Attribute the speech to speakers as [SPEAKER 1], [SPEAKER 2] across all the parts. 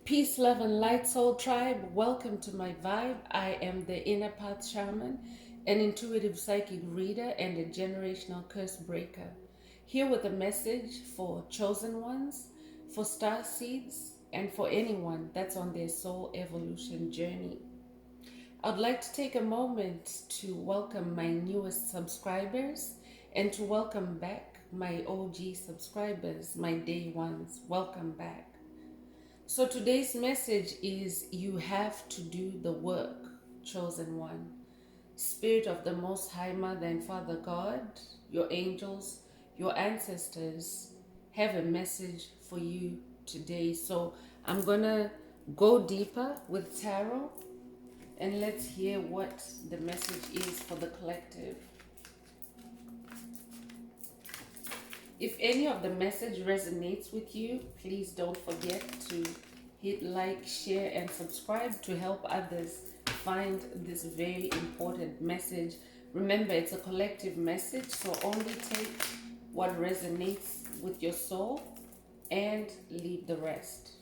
[SPEAKER 1] Peace, love, and light, soul tribe. Welcome to my vibe. I am the Inner Path Shaman, an intuitive psychic reader, and a generational curse breaker. Here with a message for chosen ones, for star seeds, and for anyone that's on their soul evolution journey. I'd like to take a moment to welcome my newest subscribers and to welcome back my OG subscribers, my day ones. Welcome back. So today's message is you have to do the work, chosen one. Spirit of the Most High Mother and Father God, your angels, your ancestors have a message for you today. So I'm going to go deeper with tarot and let's hear what the message is for the collective. If any of the message resonates with you, please don't forget to hit like, share, and subscribe to help others find this very important message. Remember, it's a collective message, so only take what resonates with your soul and leave the rest.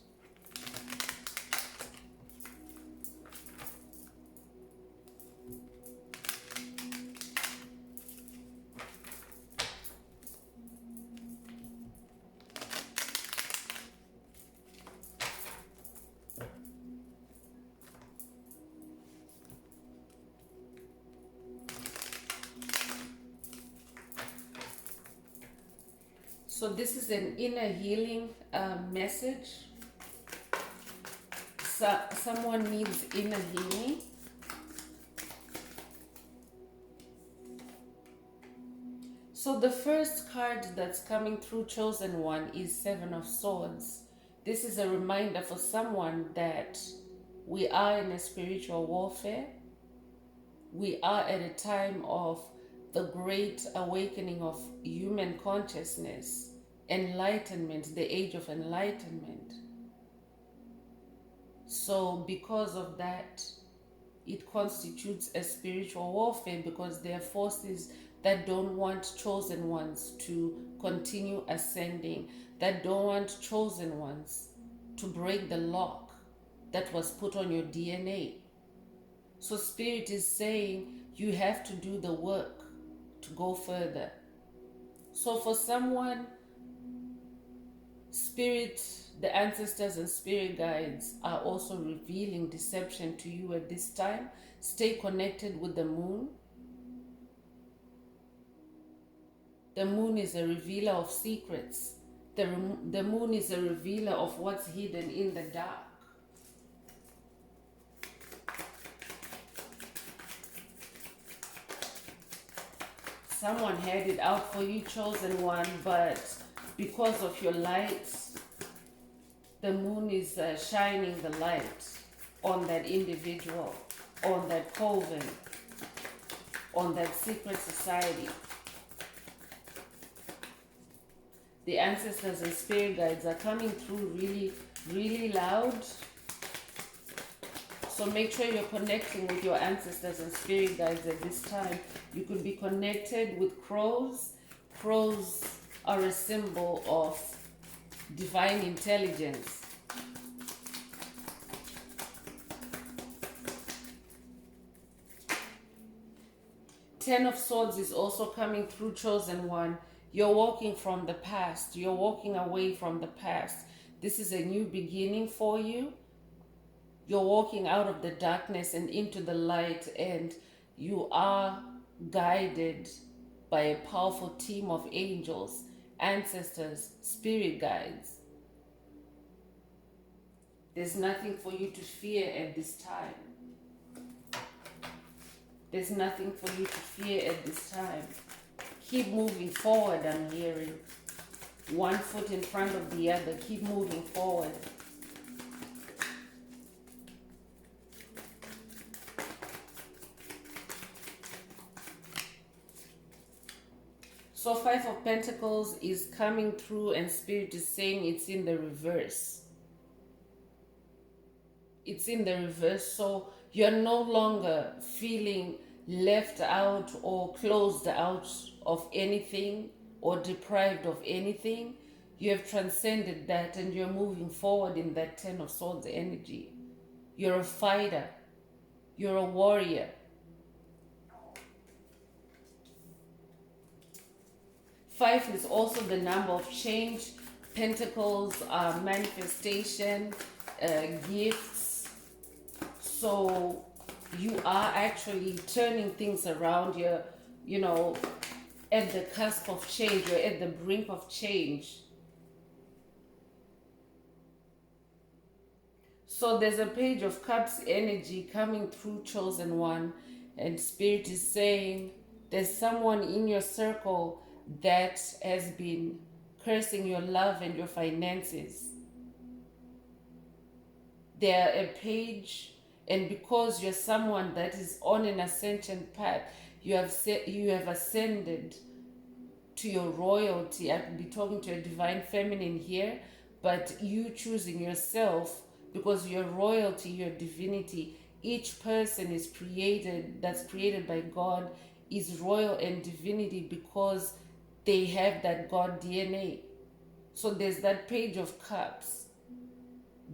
[SPEAKER 1] So this is an inner healing message. Someone needs inner healing. So the first card that's coming through, chosen one, is Seven of Swords. This is a reminder for someone that we are in a spiritual warfare. We are at a time of the great awakening of human consciousness, enlightenment, the age of enlightenment. So because of that, it constitutes a spiritual warfare because there are forces that don't want chosen ones to continue ascending, that don't want chosen ones to break the lock that was put on your DNA. So Spirit is saying you have to do the work to go further. So for someone, Spirit, the ancestors and spirit guides are also revealing deception to you at this time. Stay connected with the moon. The moon is a revealer of secrets. The moon is a revealer of what's hidden in the dark. Someone had it out for you, chosen one, but because of your light, the moon is shining the light on that individual, on that coven, on that secret society. The ancestors and spirit guides are coming through really, really loud. So make sure you're connecting with your ancestors and spirit guides at this time. You could be connected with crows. Crows are a symbol of divine intelligence. Ten of Swords is also coming through, chosen one. You're walking from the past. You're walking away from the past. This is a new beginning for you. You're walking out of the darkness and into the light, and you are guided by a powerful team of angels, ancestors, spirit guides. There's nothing for you to fear at this time. There's nothing for you to fear at this time. Keep moving forward, I'm hearing. One foot in front of the other. Keep moving forward. So Five of Pentacles is coming through and Spirit is saying it's in the reverse. It's in the reverse. So you're no longer feeling left out or closed out of anything or deprived of anything. You have transcended that and you're moving forward in that Ten of Swords energy. You're a fighter. You're a warrior. Five is also the number of change, pentacles, manifestation, gifts. So you are actually turning things around. You're, you know, at the cusp of change. You're at the brink of change. So there's a Page of Cups energy coming through, chosen one. And Spirit is saying there's someone in your circle that has been cursing your love and your finances. They're a page, and because you're someone that is on an ascension path, you have ascended to your royalty. I could be talking to a divine feminine here, but you choosing yourself because your royalty, your divinity, each person is created, that's created by God, is royal and divinity because they have that God DNA. So there's that Page of Cups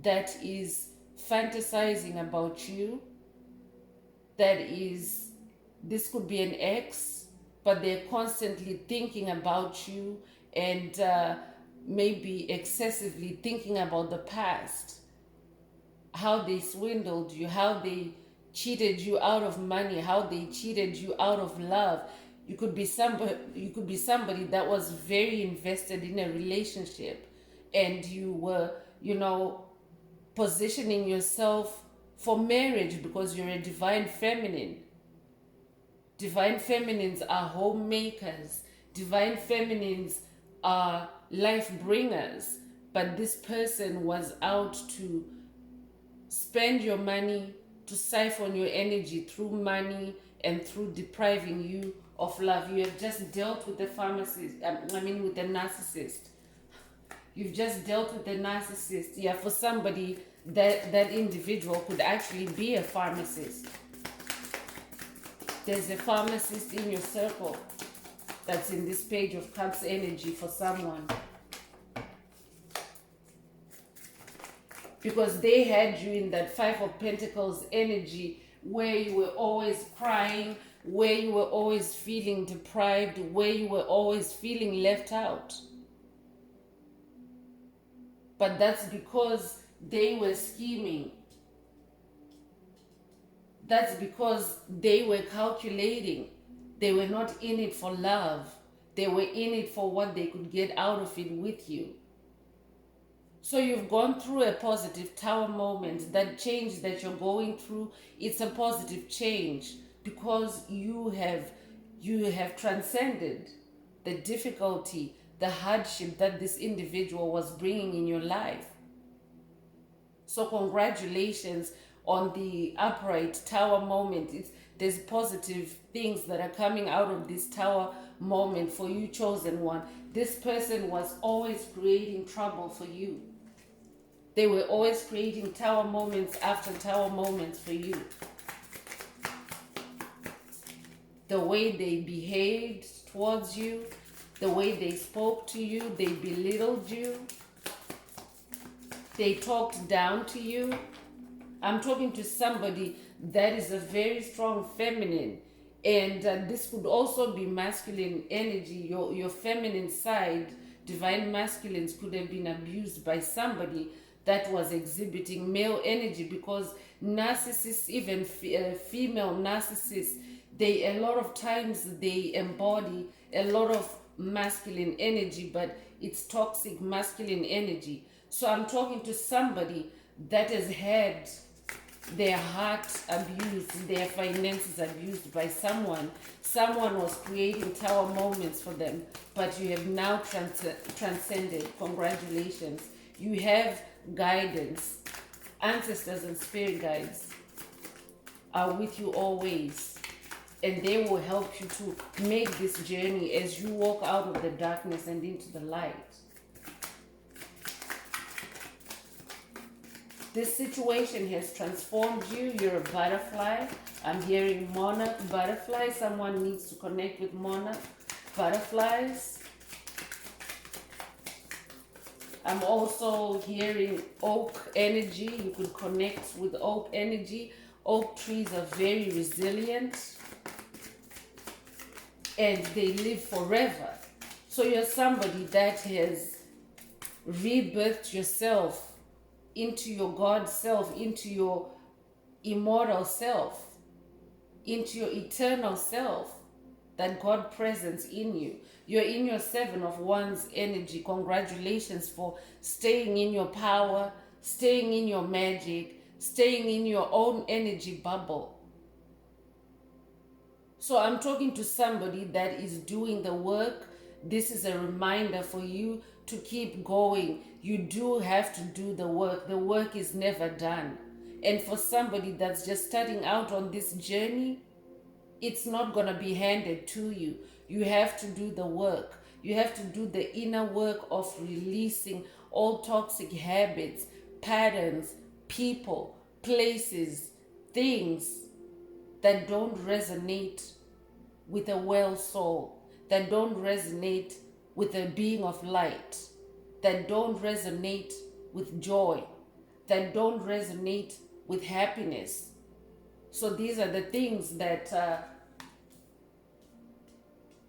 [SPEAKER 1] that is fantasizing about you, that is, this could be an ex, but they're constantly thinking about you and maybe excessively thinking about the past, how they swindled you, how they cheated you out of money, how they cheated you out of love. You could be somebody that was very invested in a relationship, and you were, positioning yourself for marriage because you're a divine feminine. Divine feminines are homemakers. Divine feminines are life bringers. But this person was out to spend your money, to siphon your energy through money and through depriving you of love. You have just dealt with the with the narcissist. You've just dealt with the narcissist. Yeah, for somebody, that individual could actually be a pharmacist. There's a pharmacist in your circle that's in this Page of Cups energy for someone. Because they had you in that Five of Pentacles energy where you were always crying, where you were always feeling deprived, where you were always feeling left out. But that's because they were scheming. That's because they were calculating. They were not in it for love. They were in it for what they could get out of it with you. So you've gone through a positive Tower moment. That change that you're going through, it's a positive change because you have transcended the difficulty, the hardship that this individual was bringing in your life. So congratulations on the upright Tower moment. There's positive things that are coming out of this Tower moment for you, chosen one. This person was always creating trouble for you. They were always creating Tower moments after Tower moments for you. The way they behaved towards you, the way they spoke to you, they belittled you, they talked down to you. I'm talking to somebody that is a very strong feminine, and this could also be masculine energy. Your feminine side, divine masculines, could have been abused by somebody that was exhibiting male energy, because narcissists, even female narcissists, a lot of times they embody a lot of masculine energy, but it's toxic masculine energy. So I'm talking to somebody that has had their heart abused, their finances abused by someone. Someone was creating Tower moments for them, but you have now transcended. Congratulations. You have guidance. Ancestors and spirit guides are with you always, and they will help you to make this journey as you walk out of the darkness and into the light. This situation has transformed you. You're a butterfly. I'm hearing monarch, butterfly. Someone needs to connect with monarch, butterflies. I'm also hearing oak energy. You could connect with oak energy. Oak trees are very resilient and they live forever. So you're somebody that has rebirthed yourself into your God self, into your immortal self, into your eternal self, that God presence in you. You're in your Seven of Wands energy. Congratulations for staying in your power, staying in your magic, staying in your own energy bubble. So I'm talking to somebody that is doing the work. This is a reminder for you to keep going. You do have to do the work. The work is never done. And for somebody that's just starting out on this journey, it's not going to be handed to you. You have to do the work. You have to do the inner work of releasing all toxic habits, patterns, people, places, things that don't resonate with a well soul, that don't resonate with a being of light, that don't resonate with joy, that don't resonate with happiness. So these are the things that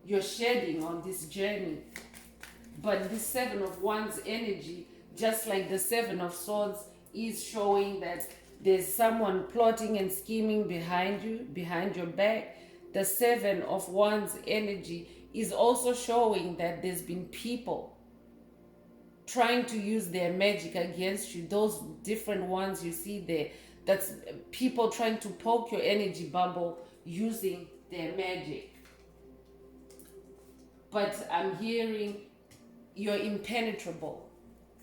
[SPEAKER 1] you're shedding on this journey. But this Seven of Wands energy, just like the Seven of Swords, is showing that there's someone plotting and scheming behind you, behind your back. The Seven of Wands energy is also showing that there's been people trying to use their magic against you. Those different ones you see there, that's people trying to poke your energy bubble using their magic. But I'm hearing you're impenetrable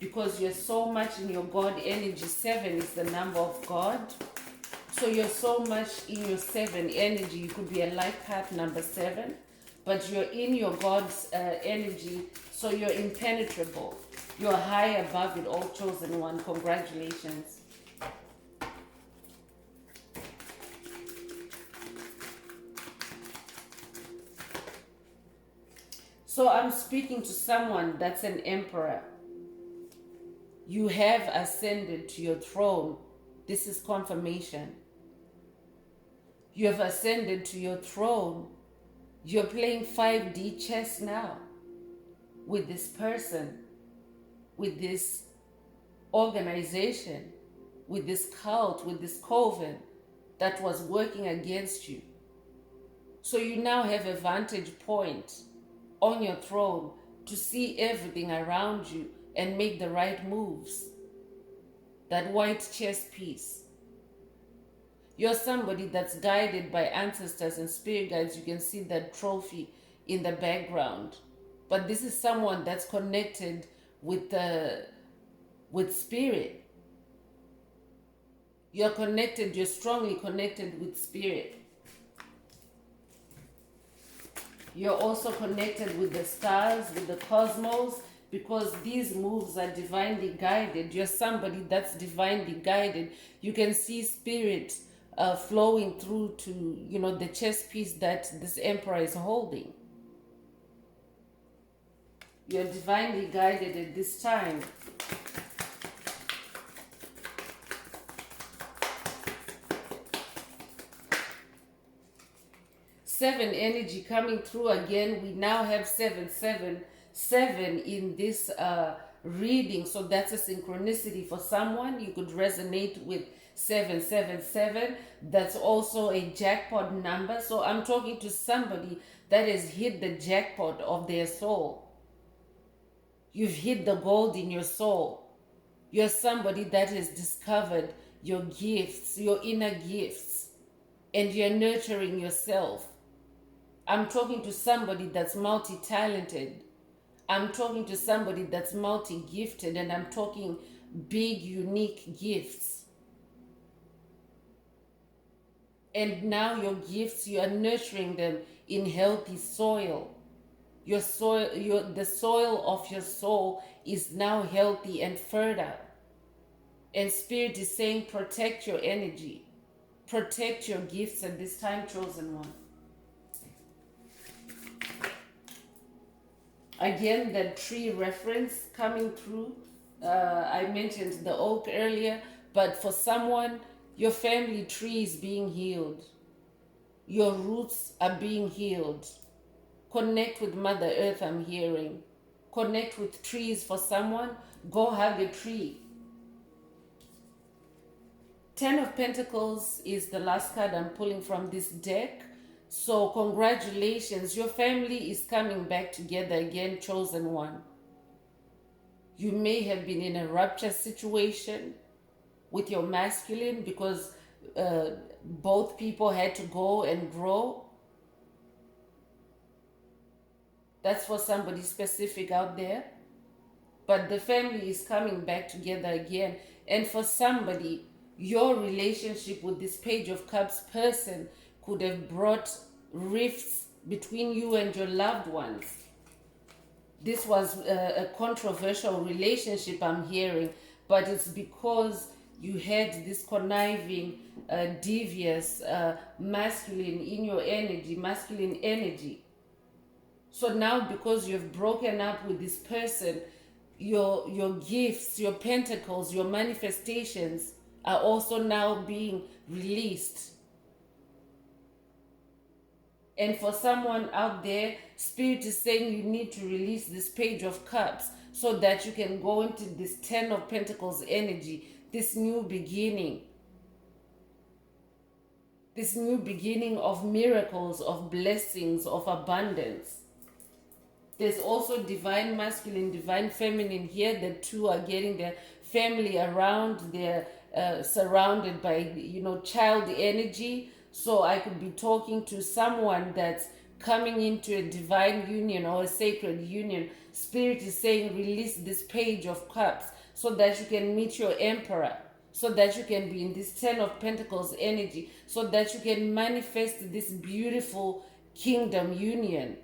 [SPEAKER 1] because you're so much in your God energy. 7 is the number of God. So you're so much in your 7 energy. You could be a life path number 7, but you're in your God's energy. So you're impenetrable. You're high above it all, chosen one. Congratulations. So I'm speaking to someone that's an emperor. You have ascended to your throne. This is confirmation. You have ascended to your throne. You're playing 5D chess now with this person, with this organization, with this cult, with this coven that was working against you. So you now have a vantage point on your throne to see everything around you and make the right moves. That white chess piece. You're somebody that's guided by ancestors and spirit guides. You can see that trophy in the background. But this is someone that's connected with spirit. You're connected, you're strongly connected with spirit. You're also connected with the stars, with the cosmos, because these moves are divinely guided. You're somebody that's divinely guided. You can see spirit flowing through to, the chess piece that this emperor is holding. You're divinely guided at this time. Seven energy coming through again. We now have 777 in this reading. So that's a synchronicity for someone. You could resonate with 777. That's also a jackpot number. So I'm talking to somebody that has hit the jackpot of their soul. You've hit the gold in your soul. You're somebody that has discovered your gifts, your inner gifts, and you're nurturing yourself. I'm talking to somebody that's multi-talented. I'm talking to somebody that's multi-gifted, and I'm talking big, unique gifts. And now your gifts, you are nurturing them in healthy soil. The soil of your soul is now healthy and fertile. And Spirit is saying, protect your energy. Protect your gifts at this time, chosen one. Again, the tree reference coming through. I mentioned the oak earlier, but for someone, your family tree is being healed. Your roots are being healed. Connect with Mother Earth, I'm hearing. Connect with trees for someone. Go hug a tree. Ten of Pentacles is the last card I'm pulling from this deck. So congratulations, your family is coming back together again, chosen one. You may have been in a rupture situation with your masculine because both people had to go and grow. That's for somebody specific out there. But the family is coming back together again. And for somebody, your relationship with this Page of Cups person could have brought rifts between you and your loved ones. This was a controversial relationship, I'm hearing, but it's because you had this conniving, devious, masculine in your energy, masculine energy. So now, because you've broken up with this person, your gifts, your pentacles, your manifestations are also now being released. And for someone out there, Spirit is saying you need to release this Page of Cups so that you can go into this Ten of Pentacles energy, this new beginning. This new beginning of miracles, of blessings, of abundance. There's also divine masculine, divine feminine here. The two are getting their family around. They're surrounded by, child energy. So I could be talking to someone that's coming into a divine union or a sacred union. Spirit is saying release this Page of Cups so that you can meet your emperor, so that you can be in this Ten of Pentacles energy, so that you can manifest this beautiful kingdom union.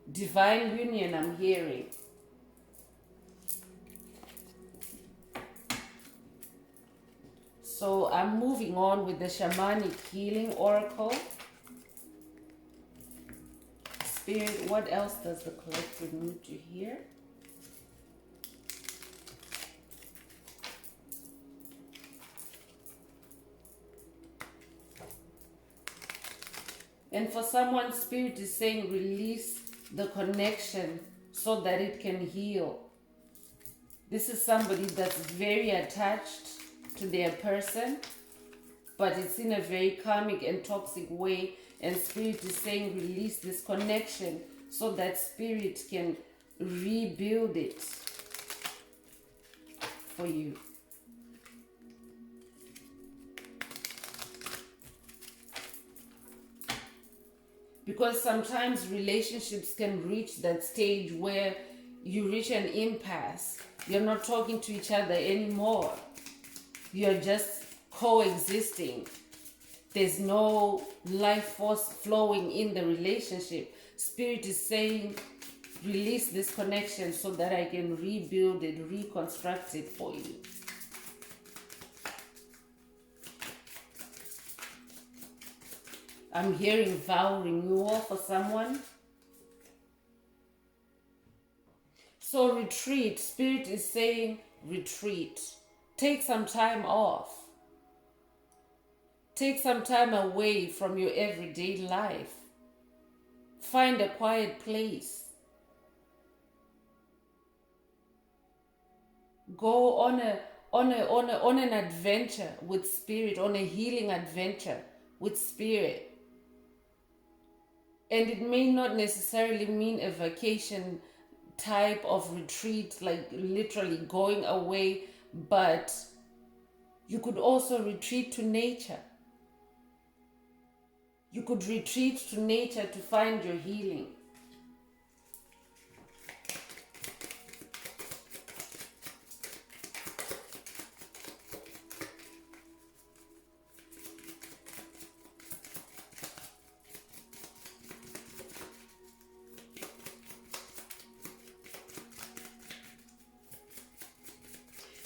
[SPEAKER 1] Divine union, I'm hearing. So I'm moving on with the Shamanic Healing Oracle. Spirit, what else does the collective need to hear? And for someone, Spirit is saying release the connection so that it can heal. This is somebody that's very attached to their person, but it's in a very karmic and toxic way. And Spirit is saying release this connection so that Spirit can rebuild it for you. Because sometimes relationships can reach that stage where you reach an impasse. You're not talking to each other anymore. You're just coexisting. There's no life force flowing in the relationship. Spirit is saying, release this connection so that I can rebuild it, reconstruct it for you. I'm hearing vow renewal for someone. So retreat. Spirit is saying retreat. Take some time off. Take some time away from your everyday life. Find a quiet place. Go on an adventure with Spirit, on a healing adventure with Spirit. And it may not necessarily mean a vacation type of retreat, like literally going away, but you could also retreat to nature. You could retreat to nature to find your healing.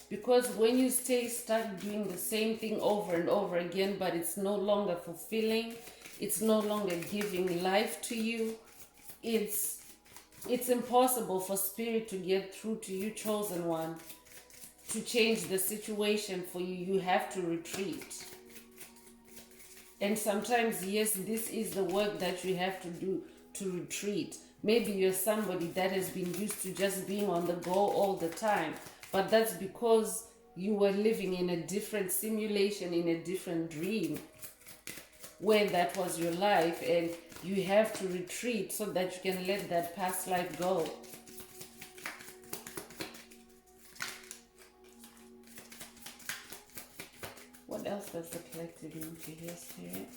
[SPEAKER 1] Because when you stay stuck doing the same thing over and over again, but it's no longer fulfilling, it's no longer giving life to you, it's impossible for Spirit to get through to you, chosen one. to change the situation for you, you have to retreat. And sometimes, yes, this is the work that you have to do, to retreat. Maybe you're somebody that has been used to just being on the go all the time, but that's because you were living in a different simulation, in a different dream, when that was your life, and you have to retreat so that you can let that past life go. What else does the collective need to hear, Spirit?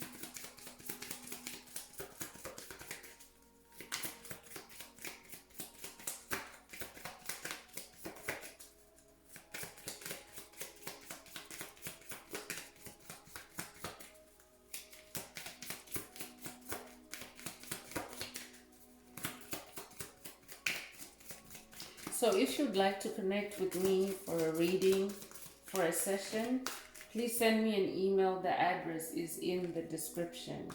[SPEAKER 1] So if you'd like to connect with me for a reading, for a session, please send me an email. The address is in the description.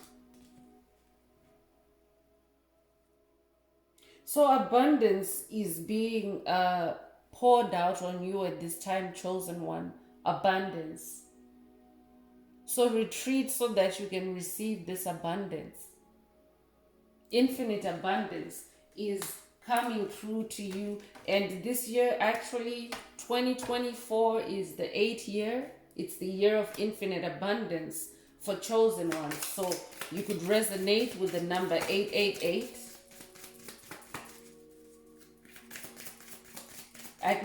[SPEAKER 1] So abundance is being poured out on you at this time, chosen one. Abundance. So retreat so that you can receive this abundance. Infinite abundance is coming through to you. And this year, actually, 2024 is the 8th year. It's the year of infinite abundance for chosen ones. So you could resonate with the number 888. I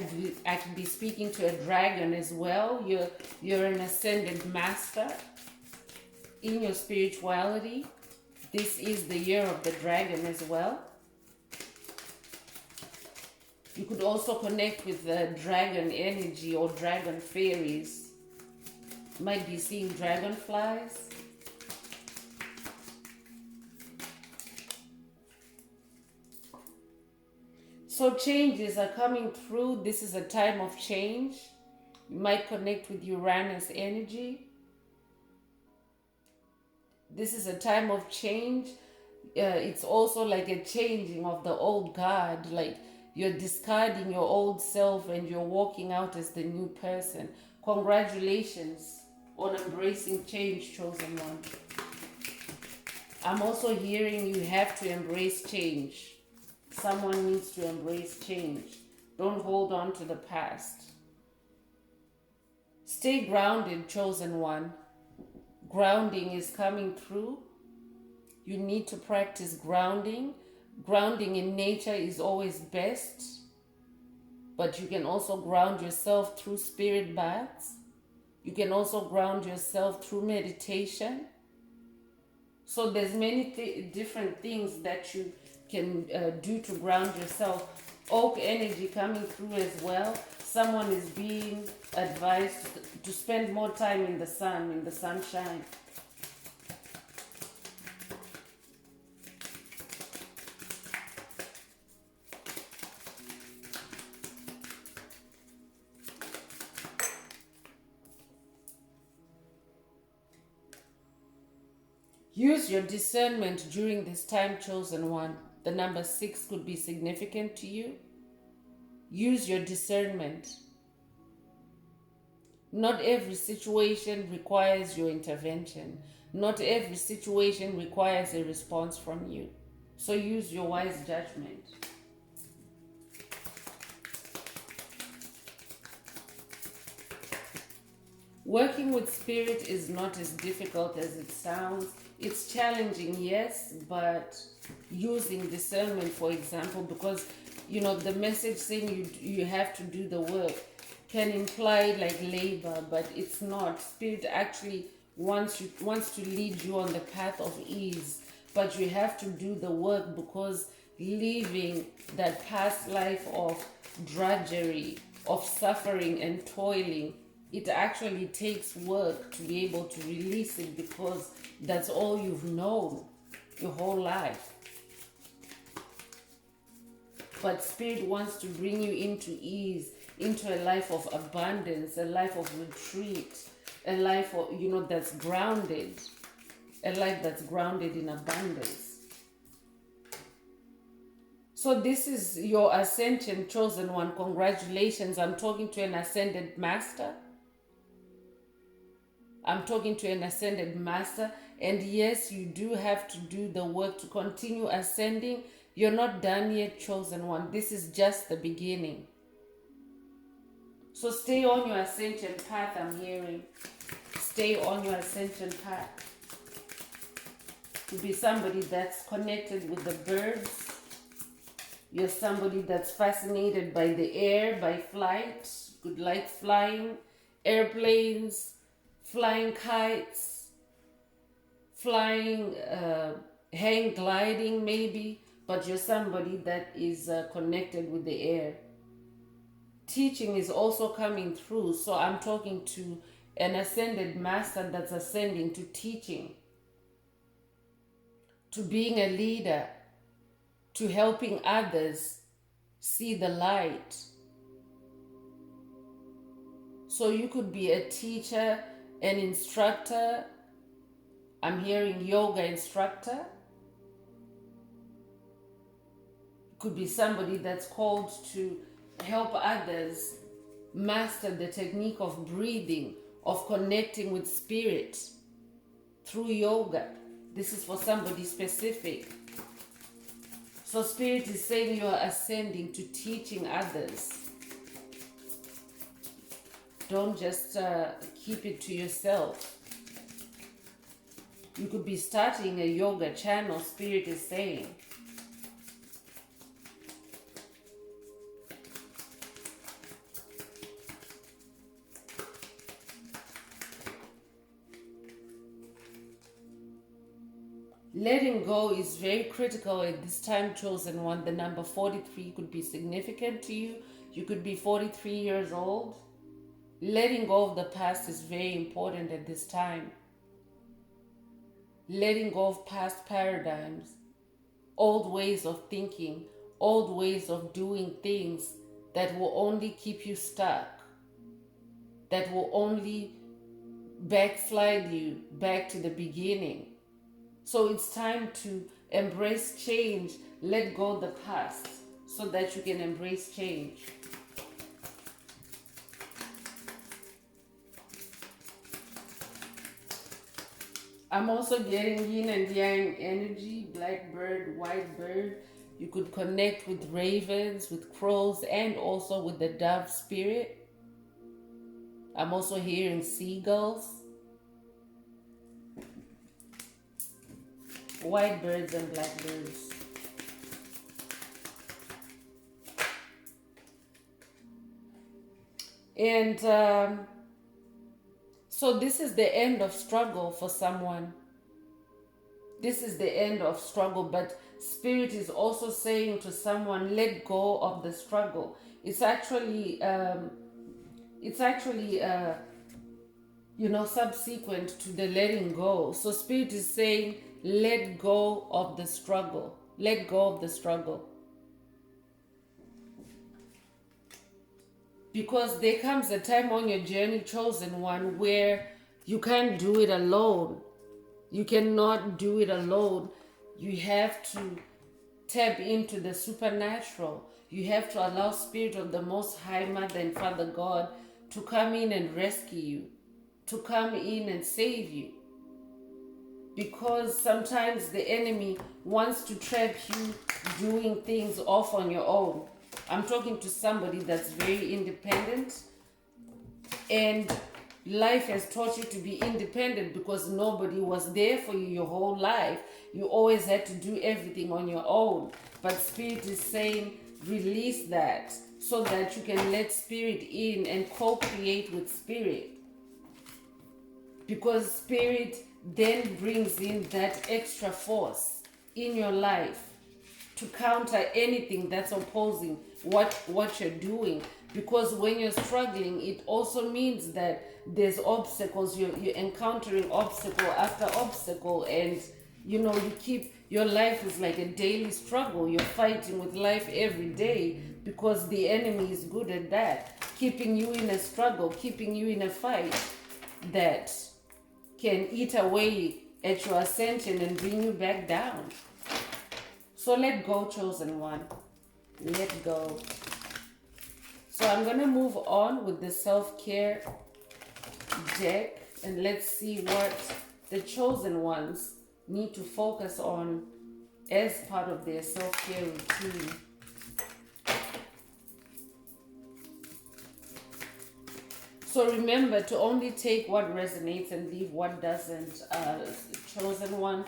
[SPEAKER 1] could be speaking to a dragon as well. You're an ascended master in your spirituality. This is the year of the dragon as well. You could also connect with the dragon energy or dragon fairies. Might be seeing dragonflies. So changes are coming through. This is a time of change. You might connect with Uranus energy. This is a time of change. It's also like a changing of the old guard. Like you're discarding your old self and you're walking out as the new person. Congratulations on embracing change, chosen one. I'm also hearing you have to embrace change. Someone needs to embrace change. Don't hold on to the past. Stay grounded, chosen one. Grounding is coming through. You need to practice grounding. Grounding in nature is always best. But you can also ground yourself through spirit baths. You can also ground yourself through meditation. So there's many different things that you can do to ground yourself. Oak energy coming through as well. Someone is being advised to spend more time in the sun, in the sunshine. Use your discernment during this time, chosen one. The number 6 could be significant to you. Use your discernment. Not every situation requires your intervention. Not every situation requires a response from you. So use your wise judgment. Working with spirit is not as difficult as it sounds. It's challenging, yes, but using discernment, for example, because the message saying you have to do the work can imply like labor, but it's not. Spirit actually wants to lead you on the path of ease, but you have to do the work, because living that past life of drudgery, of suffering and toiling, it actually takes work to be able to release it, because that's all you've known your whole life. But Spirit wants to bring you into ease, into a life of abundance, a life of retreat, a life of, that's grounded, a life that's grounded in abundance. So this is your ascension, chosen one. Congratulations. I'm talking to an ascended master. I'm talking to an ascended master. And yes, you do have to do the work to continue ascending. You're not done yet, chosen one. This is just the beginning. So stay on your ascension path, I'm hearing. Stay on your ascension path. To be somebody that's connected with the birds. You're somebody that's fascinated by the air, by flight. Good like flying, airplanes, flying kites, flying, hang gliding maybe. But you're somebody that is connected with the air. Teaching is also coming through. So I'm talking to an ascended master that's ascending to teaching, to being a leader, to helping others see the light. So you could be a teacher, an instructor. I'm hearing yoga instructor. Could be somebody that's called to help others master the technique of breathing, of connecting with spirit through yoga. This is for somebody specific. So spirit is saying you are ascending to teaching others. Don't just keep it to yourself. You could be starting a yoga channel, spirit is saying. Letting go is very critical at this time, chosen one. The number 43 could be significant to you. You could be 43 years old. Letting go of the past is very important at this time. Letting go of past paradigms, old ways of thinking, old ways of doing things that will only keep you stuck, that will only backslide you back to the beginning. So it's time to embrace change, let go of the past so that you can embrace change. I'm also getting yin and yang energy, black bird, white bird. You could connect with ravens, with crows, and also with the dove spirit. I'm also hearing seagulls, white birds and black birds. And so this is the end of struggle for someone. This is the end of struggle, but spirit is also saying to someone, let go of the struggle. It's actually subsequent to the letting go. So spirit is saying, let go of the struggle. Let go of the struggle. Because there comes a time on your journey, chosen one, where you can't do it alone. You cannot do it alone. You have to tap into the supernatural. You have to allow Spirit of the Most High Mother and Father God to come in and rescue you, to come in and save you. Because sometimes the enemy wants to trap you doing things off on your own. I'm talking to somebody that's very independent, and life has taught you to be independent because nobody was there for you your whole life. You always had to do everything on your own. But Spirit is saying, release that so that you can let Spirit in and co-create with Spirit. Because Spirit then brings in that extra force in your life to counter anything that's opposing what you're doing. Because when you're struggling, it also means that there's obstacles. You're encountering obstacle after obstacle, and you keep, your life is like a daily struggle. You're fighting with life every day because the enemy is good at that, keeping you in a struggle, keeping you in a fight that can eat away at your ascension and bring you back down. So let go, chosen one. let go. So I'm going to move on with the self-care deck, and let's see what the chosen ones need to focus on as part of their self-care routine. So remember to only take what resonates and leave what doesn't. Chosen one.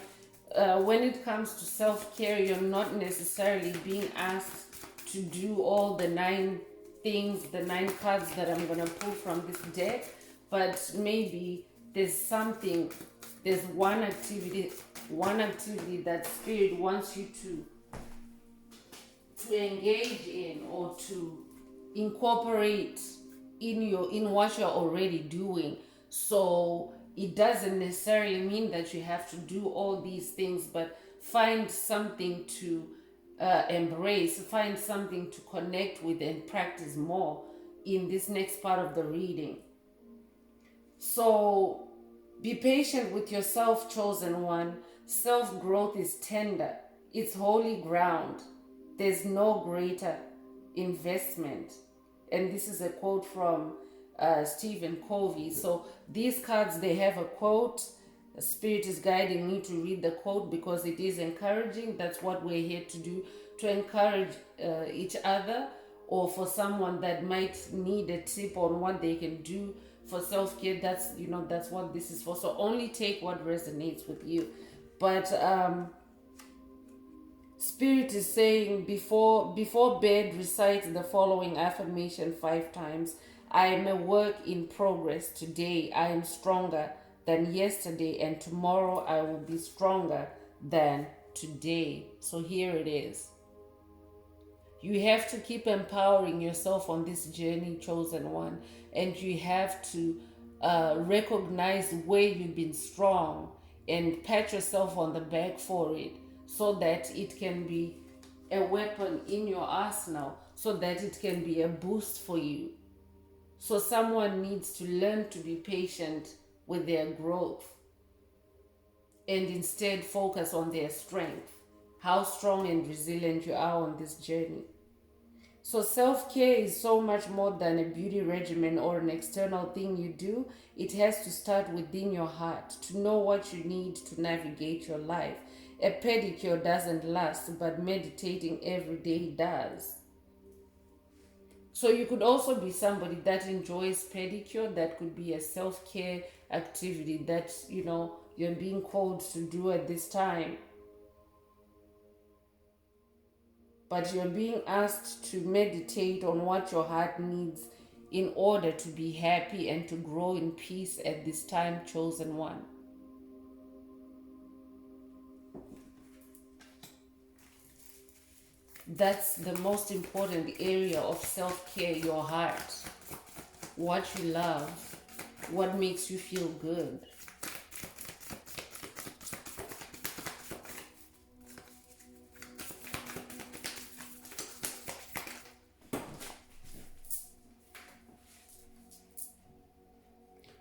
[SPEAKER 1] When it comes to self-care, you're not necessarily being asked to do all the 9 things, the 9 cards that I'm going to pull from this deck, but maybe there's one activity that spirit wants you to engage in or to incorporate in what you're already doing. So it doesn't necessarily mean that you have to do all these things, but find something to embrace, find something to connect with and practice more in this next part of the reading. So be patient with yourself, chosen one. Self growth is tender, it's holy ground. There's no greater investment. And this is a quote from Stephen Covey. So these cards, they have a quote. The spirit is guiding me to read the quote because it is encouraging. That's what we're here to do, to encourage each other, or for someone that might need a tip on what they can do for self-care. That's what this is for. So only take what resonates with you. But Spirit is saying before bed, recite the following affirmation 5 times. I am a work in progress. Today I am stronger than yesterday, and tomorrow I will be stronger than today. So here it is. You have to keep empowering yourself on this journey, chosen one, and you have to recognize where you've been strong and pat yourself on the back for it, so that it can be a weapon in your arsenal, so that it can be a boost for you. So someone needs to learn to be patient with their growth and instead focus on their strength, how strong and resilient you are on this journey. So self-care is so much more than a beauty regimen or an external thing you do. It has to start within your heart, to know what you need to navigate your life. A pedicure doesn't last, but meditating every day does. So you could also be somebody that enjoys pedicure. That could be a self-care activity that you're being called to do at this time. But you're being asked to meditate on what your heart needs in order to be happy and to grow in peace at this time, chosen one. That's the most important area of self-care, your heart. What you love, what makes you feel good.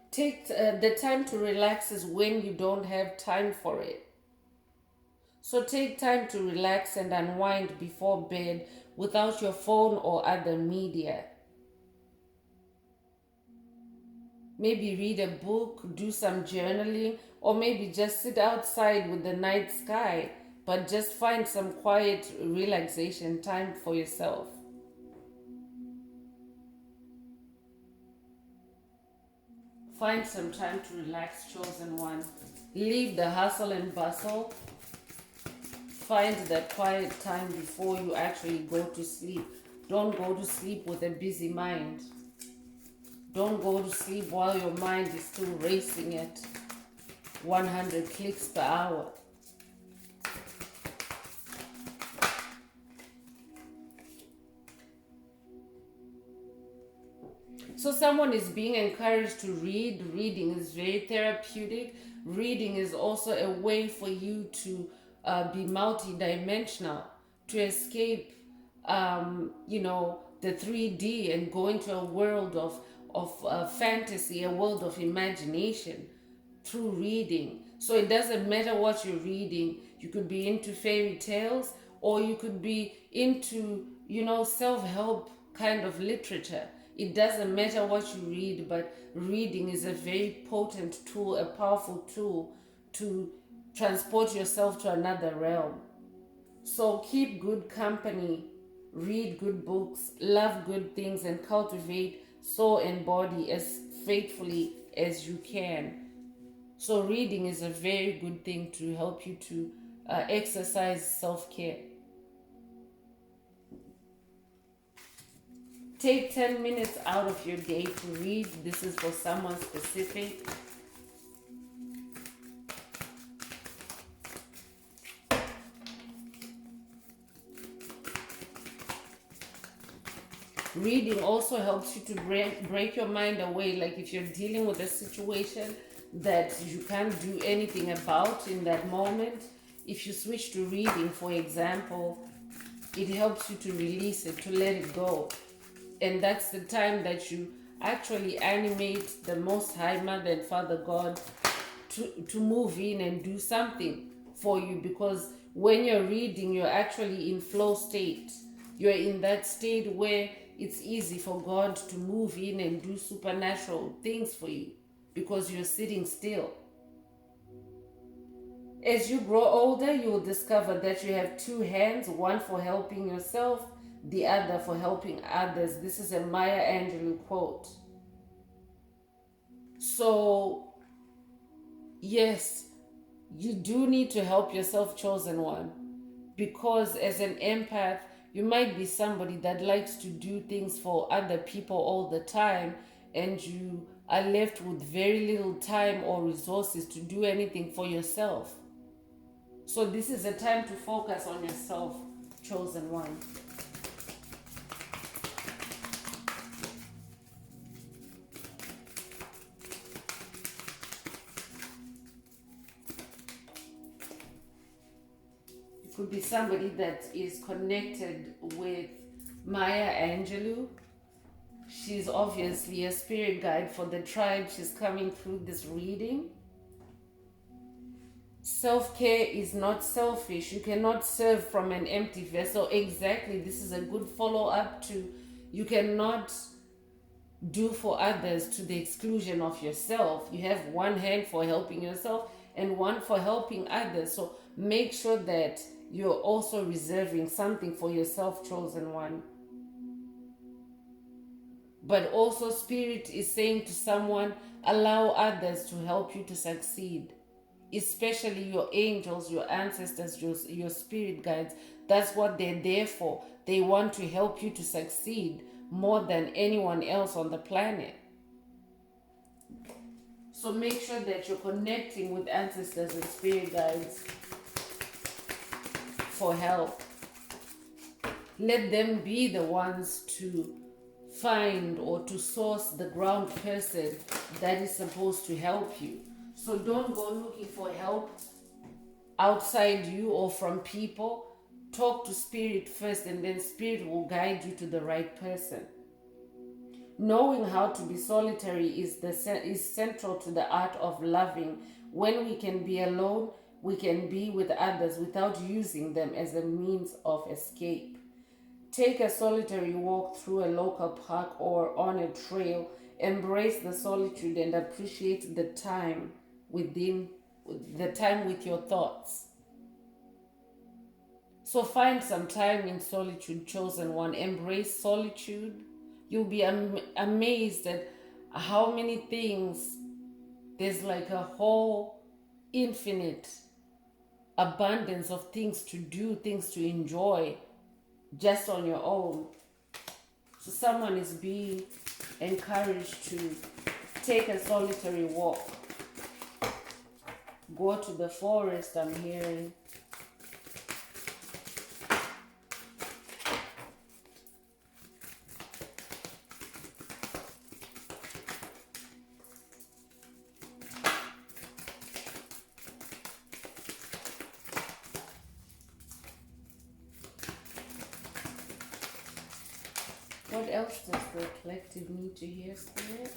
[SPEAKER 1] Take the time to relax is when you don't have time for it. So take time to relax and unwind before bed without your phone or other media. Maybe read a book, do some journaling, or maybe just sit outside with the night sky, but just find some quiet relaxation time for yourself. Find some time to relax, chosen one. Leave the hustle and bustle. Find that quiet time before you actually go to sleep. Don't go to sleep with a busy mind. Don't go to sleep while your mind is still racing at 100 clicks per hour. So someone is being encouraged to read. Reading is very therapeutic. Reading is also a way for you to be multidimensional, to escape, the 3D and go into a world of fantasy, a world of imagination through reading. So it doesn't matter what you're reading. You could be into fairy tales, or you could be into, self-help kind of literature. It doesn't matter what you read, but reading is a very potent tool, a powerful tool to transport yourself to another realm. So keep good company, read good books, love good things, and cultivate soul and body as faithfully as you can. So reading is a very good thing to help you to exercise self-care. Take 10 minutes out of your day to read. This is for someone specific. Reading also helps you to break your mind away. Like if you're dealing with a situation that you can't do anything about in that moment, if you switch to reading, for example, it helps you to release it, to let it go. And that's the time that you actually animate the Most High Mother and Father God to move in and do something for you. Because when you're reading, you're actually in flow state. You're in that state where it's easy for God to move in and do supernatural things for you because you're sitting still. As you grow older, you will discover that you have two hands, one for helping yourself, the other for helping others. This is a Maya Angelou quote. So, yes, you do need to help yourself, chosen one, because as an empath, you might be somebody that likes to do things for other people all the time, and you are left with very little time or resources to do anything for yourself. So this is a time to focus on yourself, chosen one. It could be somebody that is connected with Maya Angelou. She's obviously a spirit guide for the tribe. She's coming through this reading. Self-care is not selfish. You cannot serve from an empty vessel. Exactly. This is a good follow-up to you cannot do for others to the exclusion of yourself. You have one hand for helping yourself and one for helping others. So make sure that you're also reserving something for yourself, chosen one. But also Spirit is saying to someone, allow others to help you to succeed. Especially your angels, your ancestors, your spirit guides. That's what they're there for. They want to help you to succeed more than anyone else on the planet. So make sure that you're connecting with ancestors and spirit guides for help. Let them be the ones to find or to source the ground person that is supposed to help you. So don't go looking for help outside you or from people. Talk to Spirit first, and then Spirit will guide you to the right person. Knowing how to be solitary is central to the art of loving. When we can be alone, we can be with others without using them as a means of escape. Take a solitary walk through a local park or on a trail. Embrace the solitude and appreciate the time with your thoughts. So find some time in solitude, chosen one. Embrace solitude. You'll be amazed at how many things, there's like a whole infinite abundance of things to do, things to enjoy just on your own. So someone is being encouraged to take a solitary walk. Go to the forest, I'm hearing. What else does the collective need to hear, Spirit?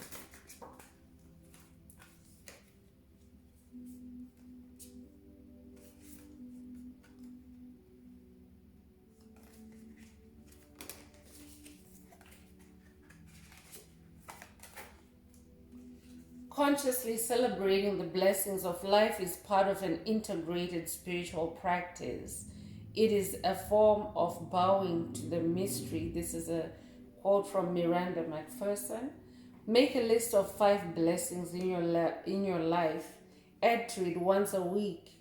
[SPEAKER 1] Consciously celebrating the blessings of life is part of an integrated spiritual practice. It is a form of bowing to the mystery. This is a quote from Miranda McPherson. Make a list of 5 blessings in your life. Add to it once a week.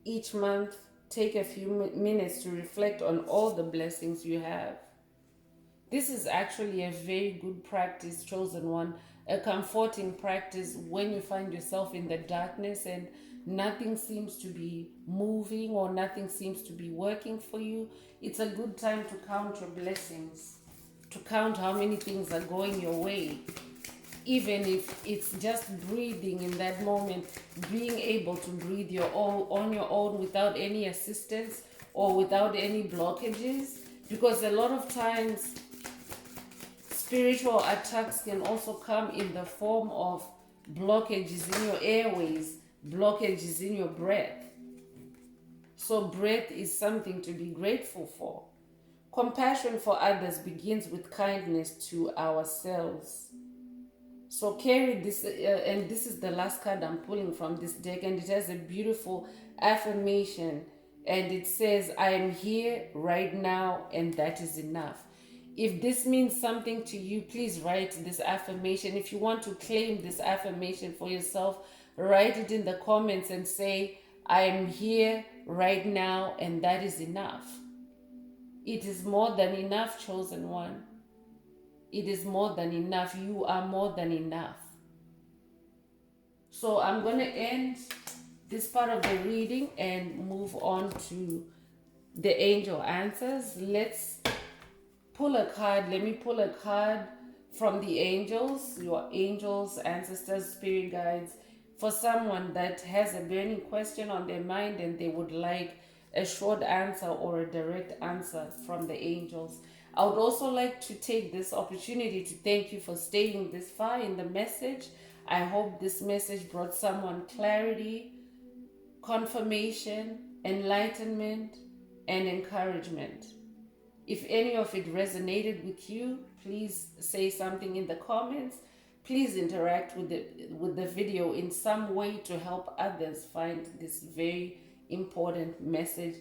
[SPEAKER 1] Each month, take a few minutes to reflect on all the blessings you have. This is actually a very good practice, chosen one, a comforting practice when you find yourself in the darkness and nothing seems to be moving or nothing seems to be working for you. It's a good time to count your blessings, to count how many things are going your way. Even if it's just breathing in that moment, being able to breathe on your own without any assistance or without any blockages. Because a lot of times spiritual attacks can also come in the form of blockages in your airways, blockages in your breath. So breath is something to be grateful for. Compassion for others begins with kindness to ourselves. So carry this, and this is the last card I'm pulling from this deck, and it has a beautiful affirmation, and it says, I am here right now, and that is enough. If this means something to you, please write this affirmation. If you want to claim this affirmation for yourself, write it in the comments and say, I am here right now, and that is enough. It is more than enough, chosen one. It is more than enough. You are more than enough. So I'm going to end this part of the reading and move on to the angel answers. Let's pull a card. Let me pull a card from the angels, your angels, ancestors, spirit guides, for someone that has a burning question on their mind and they would like a short answer or a direct answer from the angels. I would also like to take this opportunity to thank you for staying this far in the message. I hope this message brought someone clarity, confirmation, enlightenment, and encouragement. If any of it resonated with you, please say something in the comments. Please interact with the video in some way to help others find this very important message.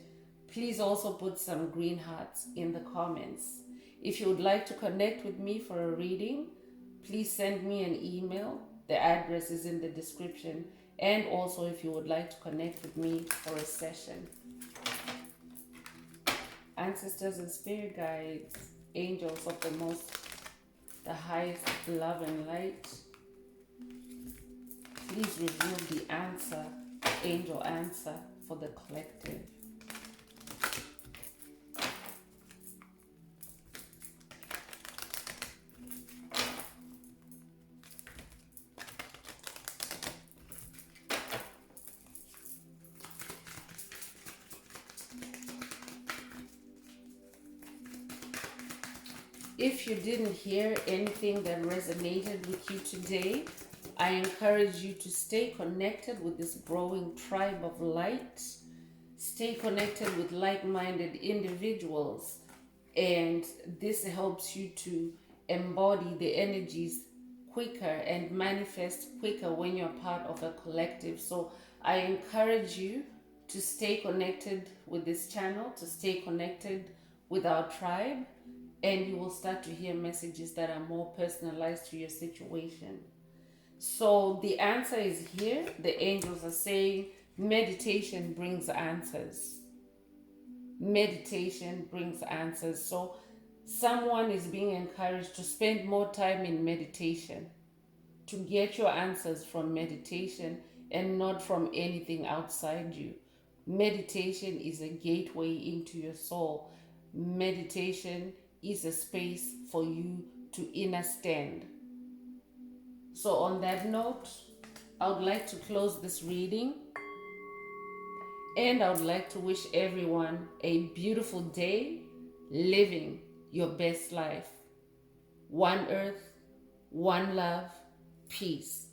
[SPEAKER 1] Please also put some green hearts in the comments. If you would like to connect with me for a reading, please send me an email. The address is in the description. And also if you would like to connect with me for a session. Ancestors and spirit guides, angels of the highest love and light, please reveal the answer, angel answer for the collective. If you didn't hear anything that resonated with you today, I encourage you to stay connected with this growing tribe of light. Stay connected with like-minded individuals, and this helps you to embody the energies quicker and manifest quicker when you're part of a collective. So I encourage you to stay connected with this channel, to stay connected with our tribe, and you will start to hear messages that are more personalized to your situation. So the answer is here. The angels are saying meditation brings answers. Meditation brings answers. So someone is being encouraged to spend more time in meditation, to get your answers from meditation and not from anything outside you. Meditation is a gateway into your soul. Meditation is a space for you to understand. So on that note, I would like to close this reading, and I would like to wish everyone a beautiful day, living your best life. One earth, one love, peace.